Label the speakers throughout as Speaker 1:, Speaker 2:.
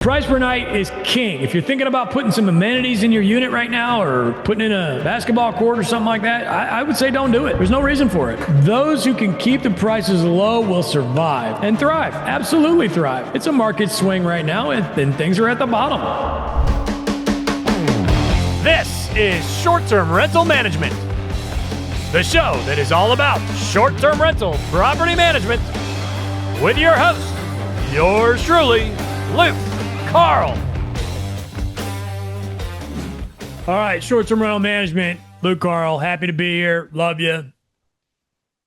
Speaker 1: Price per night is king. If you're thinking about putting some amenities in your unit right now or putting in a basketball court or something like that, I would say don't do it. There's no reason for it. Those who can keep the prices low will survive and thrive. Absolutely thrive. It's a market swing right now, and things are at the bottom.
Speaker 2: This is Short-Term Rental Management, the show that is all about short-term rental property management with your host, yours truly, Luke Carl.
Speaker 1: All right, short-term rental management. Luke Carl, happy to be here. Love you. Going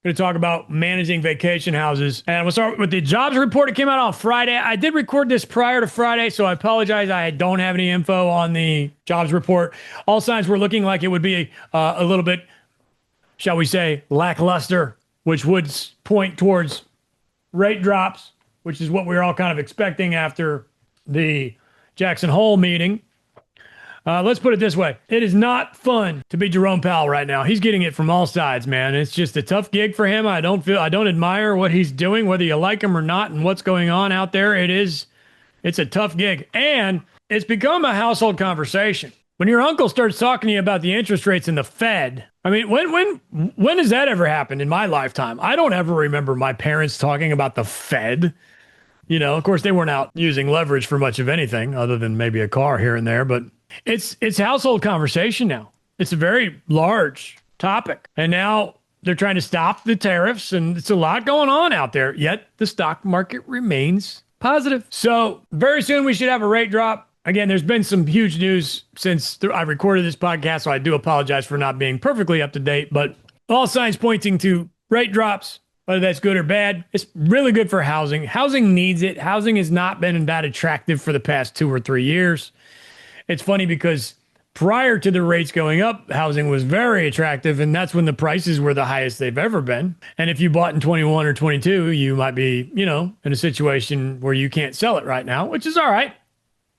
Speaker 1: to talk about managing vacation houses. And we'll start with the jobs report. It came out on Friday. I did record this prior to Friday, so I apologize. I don't have any info on the jobs report. All signs were looking like it would be a little bit, shall we say, lackluster, which would point towards rate drops, which is what we were all kind of expecting after the Jackson Hole meeting. Let's put it this way. It is not fun to be Jerome Powell right now. He's getting it from all sides, man. It's just a tough gig for him. I don't admire what he's doing, whether you like him or not, and what's going on out there. It's a tough gig. And it's become a household conversation. When your uncle starts talking to you about the interest rates in the Fed, I mean, when has that ever happened in my lifetime? I don't ever remember my parents talking about the Fed. You know, of course, they weren't out using leverage for much of anything other than maybe a car here and there, but it's household conversation now. It's a very large topic. And now they're trying to stop the tariffs, and it's a lot going on out there, yet the stock market remains positive. So very soon we should have a rate drop. Again, there's been some huge news since I recorded this podcast, so I do apologize for not being perfectly up to date, but all signs pointing to rate drops. Whether that's good or bad, it's really good for housing. Housing needs it. Housing has not been that attractive for the past 2 or 3 years. It's funny because prior to the rates going up, housing was very attractive, and that's when the prices were the highest they've ever been. And if you bought in 21 or 22, you might be, in a situation where you can't sell it right now, which is all right.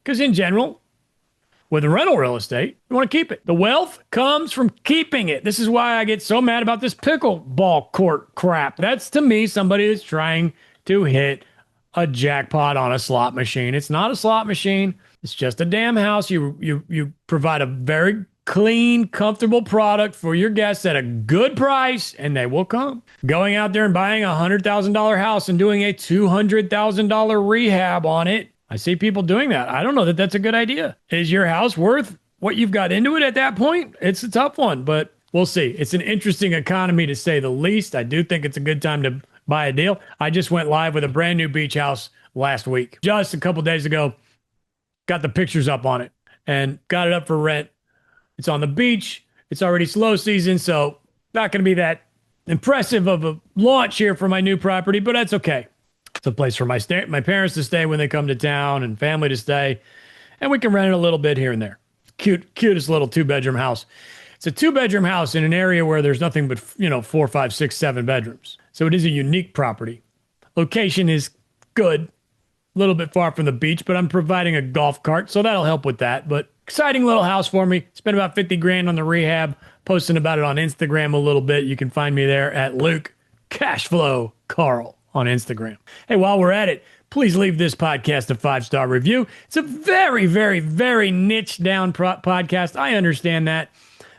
Speaker 1: Because in general, with rental real estate, you want to keep it. The wealth comes from keeping it. This is why I get so mad about this pickleball court crap. That's, to me, somebody that's trying to hit a jackpot on a slot machine. It's not a slot machine. It's just a damn house. You provide a very clean, comfortable product for your guests at a good price, and they will come. Going out there and buying a $100,000 house and doing a $200,000 rehab on it, I see people doing that. I don't know that that's a good idea. Is your house worth what you've got into it at that point? It's a tough one, but we'll see. It's an interesting economy to say the least. I do think it's a good time to buy a deal. I just went live with a brand new beach house last week. Just a couple days ago, got the pictures up on it and got it up for rent. It's on the beach. It's already slow season, so not going to be that impressive of a launch here for my new property, but that's okay. It's a place for my parents to stay when they come to town and family to stay. And we can rent it a little bit here and there. Cutest little 2-bedroom house. It's a 2-bedroom house in an area where there's nothing but, 4, 5, 6, 7 bedrooms. So it is a unique property. Location is good. A little bit far from the beach, but I'm providing a golf cart, so that'll help with that. But exciting little house for me. Spent about $50,000 on the rehab. Posting about it on Instagram a little bit. You can find me there at Luke Cashflow Carl on Instagram. Hey, while we're at it, please leave this podcast a 5-star review. It's a very, very, very niche down podcast. I understand that,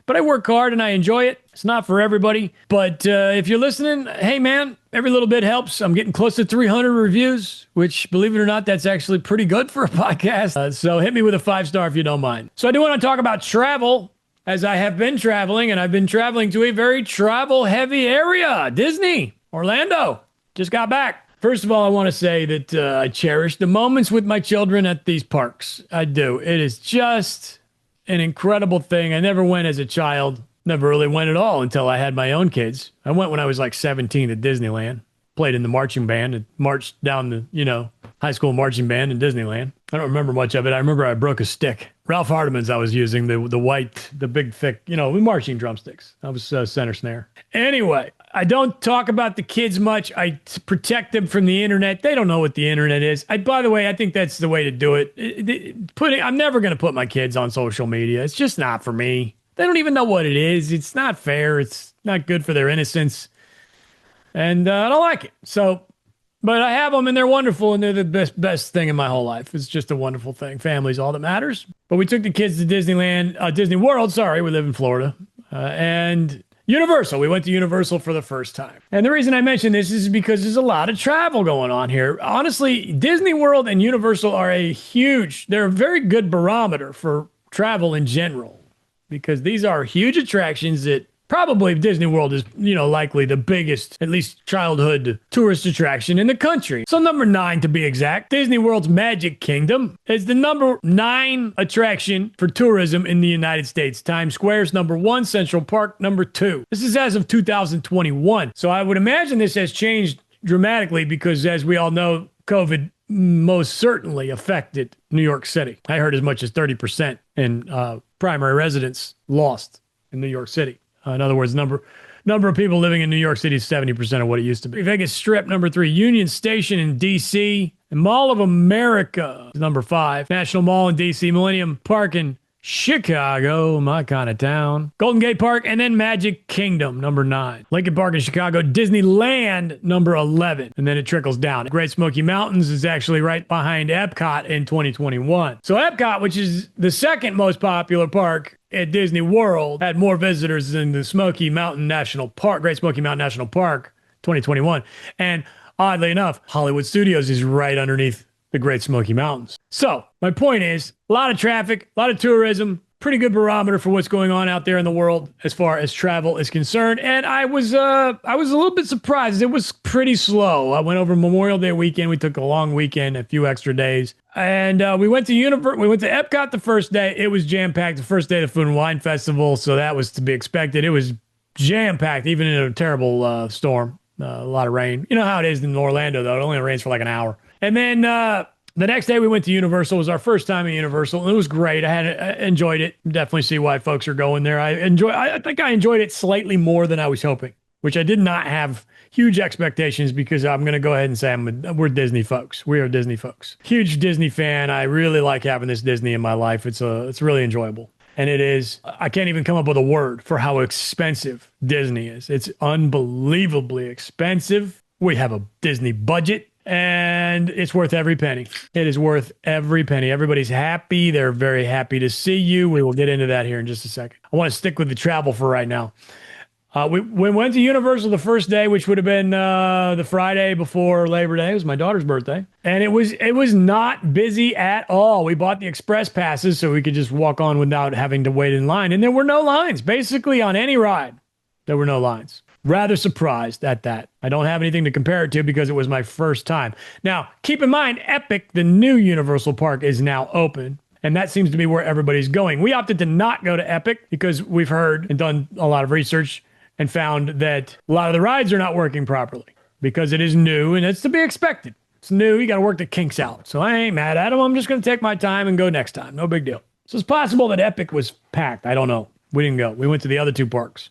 Speaker 1: but I work hard and I enjoy it. It's not for everybody, but if you're listening, hey man, every little bit helps. I'm getting close to 300 reviews, which, believe it or not, that's actually pretty good for a podcast. So hit me with a 5-star if you don't mind. So I do want to talk about travel, as I have been traveling, and I've been traveling to a very travel-heavy area, Disney, Orlando. Just got back. First of all, I want to say that I cherish the moments with my children at these parks. I do. It is just an incredible thing. I never went as a child. Never really went at all until I had my own kids. I went when I was like 17 to Disneyland. Played in the marching band and marched down the, high school marching band in Disneyland. I don't remember much of it. I remember I broke a stick. Ralph Hardiman's I was using, the white, the big, thick, marching drumsticks. I was center snare. Anyway, I don't talk about the kids much. I protect them from the internet. They don't know what the internet is. By the way, I think that's the way to do it. I'm never going to put my kids on social media. It's just not for me. They don't even know what it is. It's not fair. It's not good for their innocence. And I don't like it. So But I have them and they're wonderful and they're the best thing in my whole life. It's just a wonderful thing. Family's all that matters. But we took the kids to Disney World. Sorry, we live in Florida. And Universal. We went to Universal for the first time. And the reason I mention this is because there's a lot of travel going on here. Honestly, Disney World and Universal are they're a very good barometer for travel in general. Because these are huge attractions that probably Disney World is, likely the biggest, at least childhood tourist attraction in the country. So number 9 to be exact, Disney World's Magic Kingdom is the number 9 attraction for tourism in the United States. Times Square's number 1, Central Park number 2. This is as of 2021. So I would imagine this has changed dramatically because as we all know, COVID most certainly affected New York City. I heard as much as 30% in primary residents lost in New York City. In other words, number of people living in New York City is 70% of what it used to be. Vegas Strip, number 3. Union Station in D.C. Mall of America is number 5. National Mall in D.C. Millennium Park in Chicago, my kind of town. Golden Gate Park, and then Magic Kingdom, number 9. Lincoln Park in Chicago. Disneyland, number 11. And then it trickles down. Great Smoky Mountains is actually right behind Epcot in 2021. So Epcot, which is the second most popular park at Disney World, had more visitors than the Smoky Mountain National Park, Great Smoky Mountain National Park, 2021. And oddly enough, Hollywood Studios is right underneath the Great Smoky Mountains. So my point is, a lot of traffic, a lot of tourism, pretty good barometer for what's going on out there in the world as far as travel is concerned. And I was a little bit surprised. It was pretty slow. I went over Memorial Day weekend. We took a long weekend, a few extra days. And we went to Epcot the first day. It was jam-packed. The first day of the Food and Wine Festival, so that was to be expected. It was jam-packed, even in a terrible storm. A lot of rain. You know how it is in Orlando, though. It only rains for like an hour. And then the next day we went to Universal. It was our first time at Universal, and it was great. I enjoyed it. Definitely see why folks are going there. I think I enjoyed it slightly more than I was hoping, which I did not have huge expectations because I'm going to go ahead and say we're Disney folks. We are Disney folks. Huge Disney fan. I really like having this Disney in my life. It's really enjoyable. And it is, I can't even come up with a word for how expensive Disney is. It's unbelievably expensive. We have a Disney budget. And it's worth every penny. It is worth every penny. Everybody's happy. They're very happy to see you. We will get into that here in just a second. I want to stick with the travel for right now. We went to Universal the first day, which would have been the Friday before Labor Day. It was my daughter's birthday. And it was not busy at all. We bought the express passes so we could just walk on without having to wait in line. And there were no lines. Basically, on any ride, there were no lines. Rather surprised at that. I don't have anything to compare it to because it was my first time. Now, keep in mind, Epic, the new Universal Park, is now open. And that seems to be where everybody's going. We opted to not go to Epic because we've heard and done a lot of research and found that a lot of the rides are not working properly because it is new and it's to be expected. It's new. You got to work the kinks out. So I ain't mad at them. I'm just going to take my time and go next time. No big deal. So it's possible that Epic was packed. I don't know. We didn't go. We went to the other two parks.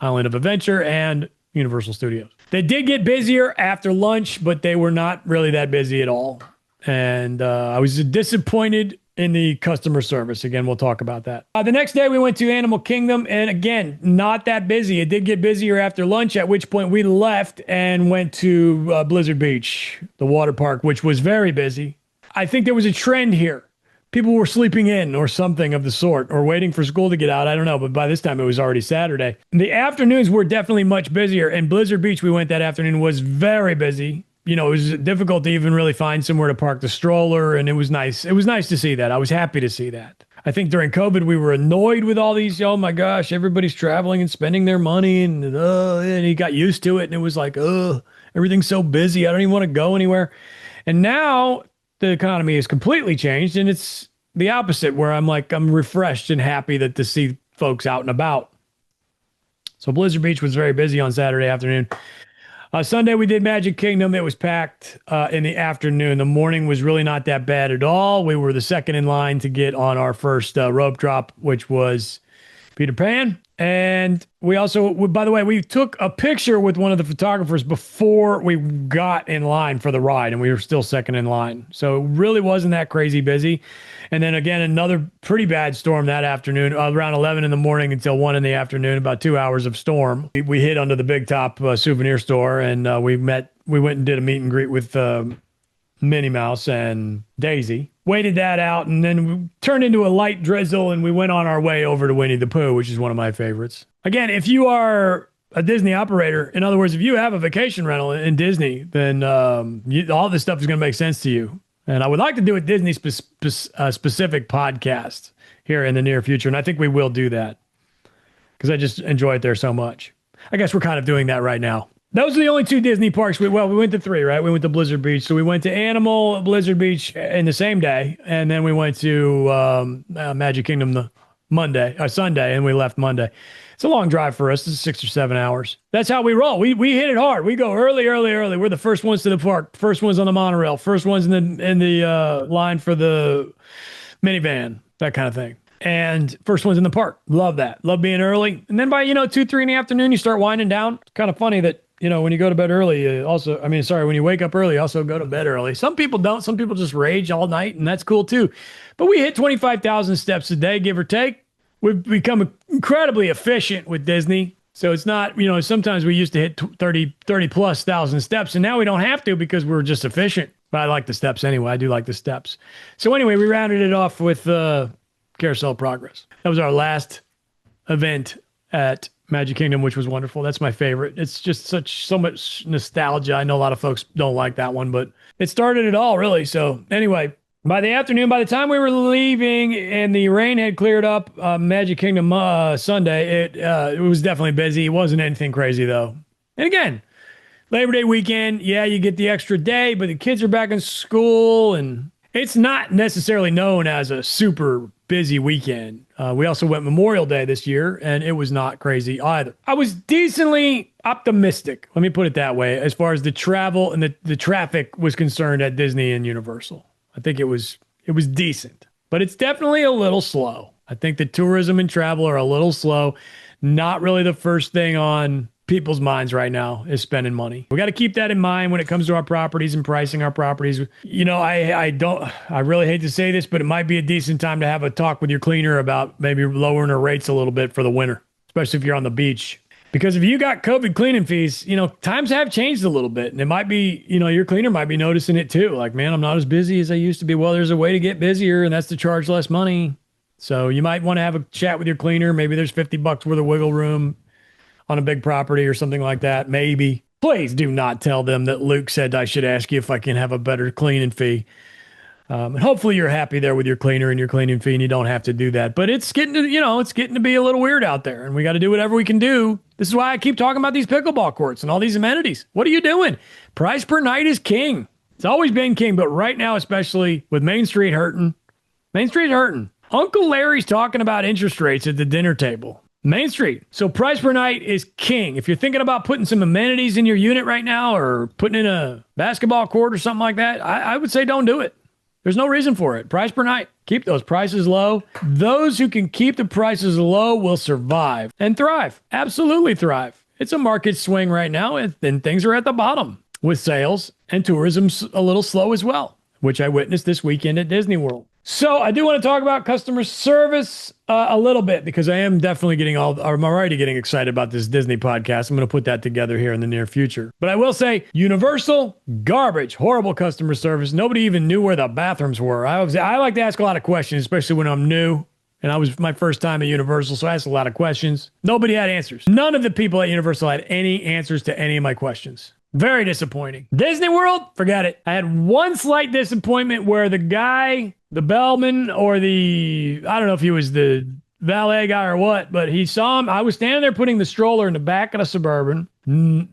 Speaker 1: Island of Adventure and Universal Studios. They did get busier after lunch, but they were not really that busy at all. And I was disappointed in the customer service. Again, we'll talk about that. The next day we went to Animal Kingdom, and again, not that busy. It did get busier after lunch, at which point we left and went to Blizzard Beach, the water park, which was very busy. I think there was a trend here. People were sleeping in or something of the sort, or waiting for school to get out. I don't know, but by this time it was already Saturday. The afternoons were definitely much busier, and Blizzard Beach we went that afternoon was very busy. You know, it was difficult to even really find somewhere to park the stroller, and it was nice. It was nice to see that. I was happy to see that. I think during COVID we were annoyed with all these, oh my gosh, everybody's traveling and spending their money, and he got used to it, and it was like, everything's so busy. I don't even want to go anywhere. And now the economy has completely changed, and it's the opposite, where I'm refreshed and happy to see folks out and about. So Blizzard Beach was very busy on Saturday afternoon. Sunday we did Magic Kingdom. It was packed in the afternoon. The morning was really not that bad at all. We were the second in line to get on our first rope drop, which was Peter Pan. And by the way, we took a picture with one of the photographers before we got in line for the ride, and we were still second in line. So it really wasn't that crazy busy. And then again, another pretty bad storm that afternoon, around 11 in the morning until 1 in the afternoon, about 2 hours of storm. We hit under the Big Top souvenir store, and we went and did a meet and greet with Minnie Mouse and Daisy. Waited that out, and then we turned into a light drizzle, and we went on our way over to Winnie the Pooh, which is one of my favorites. Again, if you are a Disney operator, in other words, if you have a vacation rental in Disney, then all this stuff is going to make sense to you. And I would like to do a Disney specific podcast here in the near future, and I think we will do that because I just enjoy it there so much. I guess we're kind of doing that right now. Those are the only 2 Disney parks. We went to 3, right? We went to Blizzard Beach. So we went to Animal, Blizzard Beach in the same day. And then we went to Magic Kingdom Sunday, and we left Monday. It's a long drive for us. It's 6 or 7 hours. That's how we roll. We hit it hard. We go early. We're the first ones to the park, first ones on the monorail, first ones in the line for the minivan, that kind of thing. And first ones in the park. Love that. Love being early. And then by, 2, 3 in the afternoon, you start winding down. It's kind of funny that, when you go to bed early, when you wake up early, also go to bed early. Some people don't. Some people just rage all night, and that's cool too. But we hit 25,000 steps a day, give or take. We've become incredibly efficient with Disney. So it's not, sometimes we used to hit 30 plus thousand steps, and now we don't have to because we're just efficient. But I like the steps anyway. I do like the steps. So anyway, we rounded it off with Carousel Progress. That was our last event at Magic Kingdom, which was wonderful. That's my favorite. It's just so much nostalgia. I know a lot of folks don't like that one, but it started it all, really. So anyway, by the afternoon, by the time we were leaving and the rain had cleared up, Magic Kingdom Sunday, it was definitely busy. It wasn't anything crazy, though. And again, Labor Day weekend, yeah, you get the extra day, but the kids are back in school, and it's not necessarily known as a super busy weekend. We also went Memorial Day this year, and it was not crazy either. I was decently optimistic, let me put it that way, as far as the travel and the traffic was concerned at Disney and Universal. I think it was decent, but it's definitely a little slow. I think the tourism and travel are a little slow. Not really the first thing on people's minds right now is spending money. We got to keep that in mind when it comes to our properties and pricing our properties. I really hate to say this, but it might be a decent time to have a talk with your cleaner about maybe lowering her rates a little bit for the winter, especially if you're on the beach. Because if you got COVID cleaning fees, times have changed a little bit, and it might be, your cleaner might be noticing it too. Like, man, I'm not as busy as I used to be. Well, there's a way to get busier, and that's to charge less money. So you might want to have a chat with your cleaner. Maybe there's $50 worth of wiggle room on a big property or something like that. Maybe. Please do not tell them that Luke said I should ask you if I can have a better cleaning fee. And hopefully you're happy there with your cleaner and your cleaning fee, and you don't have to do that. But it's getting to be a little weird out there, and we got to do whatever we can do. This is why I keep talking about these pickleball courts and all these amenities. What are you doing? Price per night is king. It's always been king, but right now, especially with Main Street hurting. Main Street's hurting. Uncle Larry's talking about interest rates at the dinner table. Main Street. So price per night is king. If you're thinking about putting some amenities in your unit right now or putting in a basketball court or something like that, I would say don't do it. There's no reason for it. Price per night. Keep those prices low. Those who can keep the prices low will survive and thrive. Absolutely thrive. It's a market swing right now, and things are at the bottom with sales, and tourism's a little slow as well, which I witnessed this weekend at Disney World. So I do want to talk about customer service a little bit, because I am definitely I'm already getting excited about this Disney podcast. I'm going to put that together here in the near future. But I will say, Universal, garbage, horrible customer service. Nobody even knew where the bathrooms were. I like to ask a lot of questions, especially when I'm new. And I was my first time at Universal, so I asked a lot of questions. Nobody had answers. None of the people at Universal had any answers to any of my questions. Very disappointing. Disney World, forget it. I had one slight disappointment where the guy, the bellman, or I don't know if he was the valet guy or what, but he saw him. I was standing there putting the stroller in the back of the Suburban.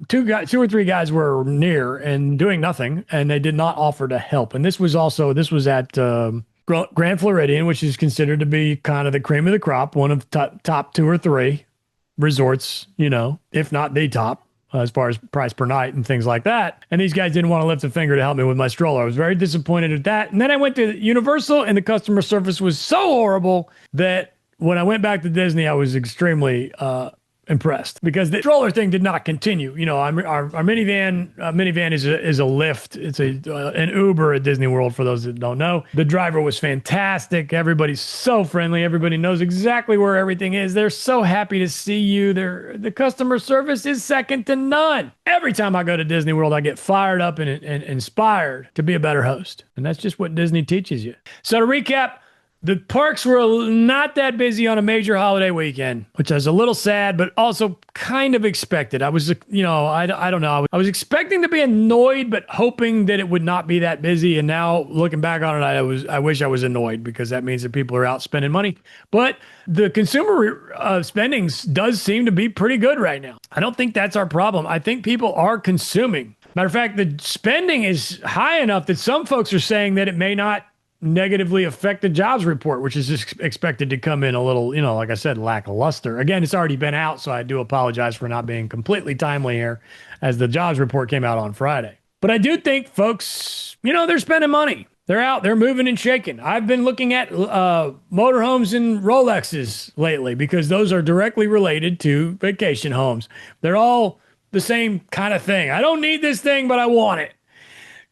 Speaker 1: Two or three guys were near and doing nothing, and they did not offer to help. And this was at Grand Floridian, which is considered to be kind of the cream of the crop, one of top 2 or 3 resorts, if not the top, as far as price per night and things like that. And these guys didn't want to lift a finger to help me with my stroller. I was very disappointed at that. And then I went to Universal, and the customer service was so horrible that when I went back to Disney, I was extremely impressed because the stroller thing did not continue. You know, our minivan is a Lyft. It's an Uber at Disney World for those that don't know. The driver was fantastic. Everybody's so friendly. Everybody knows exactly where everything is. They're so happy to see you. The customer service is second to none. Every time I go to Disney World, I get fired up and inspired to be a better host. And that's just what Disney teaches you. So to recap, the parks were not that busy on a major holiday weekend, which is a little sad, but also kind of expected. I was, I don't know. I was expecting to be annoyed, but hoping that it would not be that busy. And now looking back on it, I wish I was annoyed because that means that people are out spending money. But the consumer spending does seem to be pretty good right now. I don't think that's our problem. I think people are consuming. Matter of fact, the spending is high enough that some folks are saying that it may not negatively affect the jobs report, which is just expected to come in a little, like I said, lackluster. Again, it's already been out, so I do apologize for not being completely timely here as the jobs report came out on Friday. But I do think folks, they're spending money. They're out, they're moving and shaking. I've been looking at motorhomes and Rolexes lately because those are directly related to vacation homes. They're all the same kind of thing. I don't need this thing, but I want it.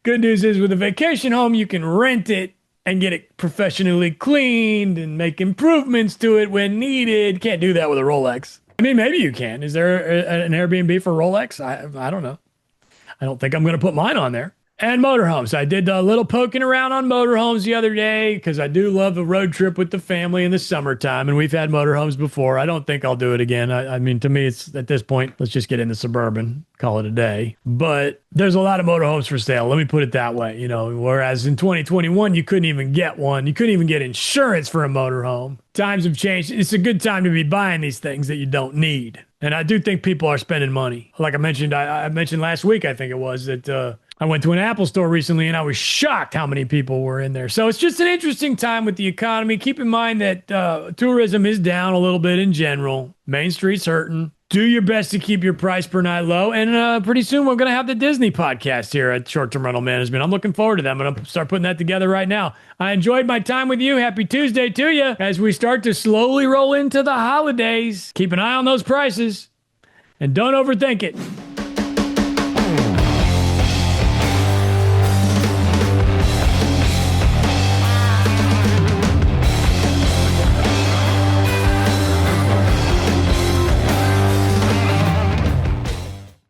Speaker 1: Good news is with a vacation home, you can rent it and get it professionally cleaned and make improvements to it when needed. Can't do that with a Rolex. I mean, maybe you can. Is there an Airbnb for Rolex? I don't know. I don't think I'm going to put mine on there. And motorhomes. I did a little poking around on motorhomes the other day because I do love a road trip with the family in the summertime, and we've had motorhomes before. I don't think I'll do it again. I mean, to me, it's at this point, let's just get into suburban, call it a day. But there's a lot of motorhomes for sale. Let me put it that way. Whereas in 2021, you couldn't even get one. You couldn't even get insurance for a motorhome. Times have changed. It's a good time to be buying these things that you don't need. And I do think people are spending money. Like I mentioned, I mentioned last week, I think it was, that I went to an Apple store recently and I was shocked how many people were in there. So it's just an interesting time with the economy. Keep in mind that tourism is down a little bit in general. Main Street's hurting. Do your best to keep your price per night low. And pretty soon we're going to have the Disney podcast here at Short Term Rental Management. I'm looking forward to that. I'm going to start putting that together right now. I enjoyed my time with you. Happy Tuesday to you as we start to slowly roll into the holidays. Keep an eye on those prices and don't overthink it.